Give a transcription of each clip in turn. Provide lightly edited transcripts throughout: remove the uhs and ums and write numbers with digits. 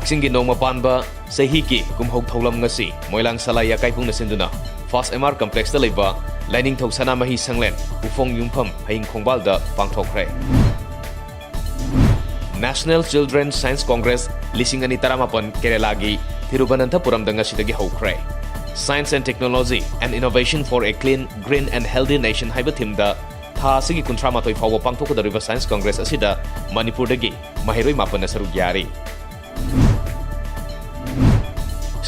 Boxing gi nongma panba sahi ki kumhok tholam ngasi moilang salaya kaipung na sinduna Fast MR complex da leiba lining thok sana mahi sanglen ufong yumpham haing khongbal da pangthokre National Children's Science Congress lising ani taramapon Kerala gi Thiruvananthapuram da ngasidagi hokre Science and Technology and Innovation for a Clean, Green and Healthy Nation haiba thim da tha sigi kunthra matoi fawa pangthokudariba Science Congress asida Manipur dagi mahiroi mapan na saruk yari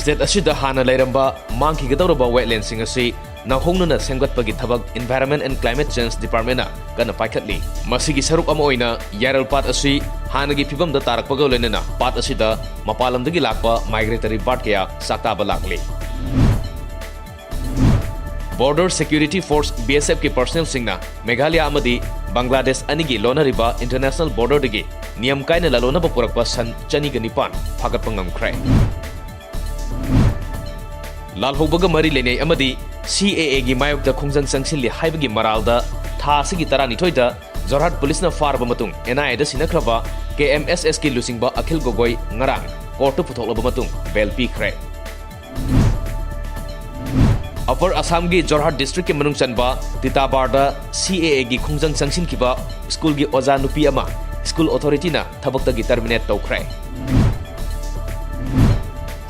State asida hana lairamba mangki gadawraba wetland sing asi nahongnuna senggatpagi thabak Environment and Climate Change Department na kana paikhatli masigi saruk ama oina yaral pat asi hanagi phibam da tarakpaga lenena pat asida mapalamdagi lakpa migratory bird kaya saktaba lakli Border Security Force BSF ki personnel singna Meghalaya amadi Bangladesh anigi lonariba international border dagi niyam kaina lalona ba purakpa san chani ganipan phagat pangamkhrai Lal hobaga mari lene amadi CAA gi mayok da khongjang sangsil li haibagi maralda tha sigi tarani thoida Jorhat police na farba matung NIA da sinakraba KMSS ki lusingba Akhil Gogoi ngarang court puthoklaba matung bail pikre Upper Assam gi Jorhat district ki manung chanba Titabarda CAA gi khongjang sangsin kiba school gi oja nupi ama school authority na thabakta gi terminate tawkhre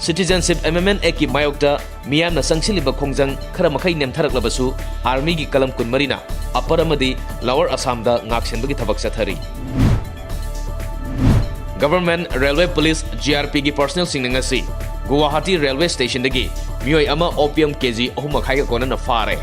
Citizenship Amendment Act ki mayokta miyam na sangsiliba khongjang khara makhai nemtharaklabasu army gi kalam kunmarina upper amadi lower Assam da ngaksenbagi thabak sathari Government Railway Police GRP gi personnel singnangasi Guwahati Railway Station dagi miyoi ama opium kg 3 ga kona na fare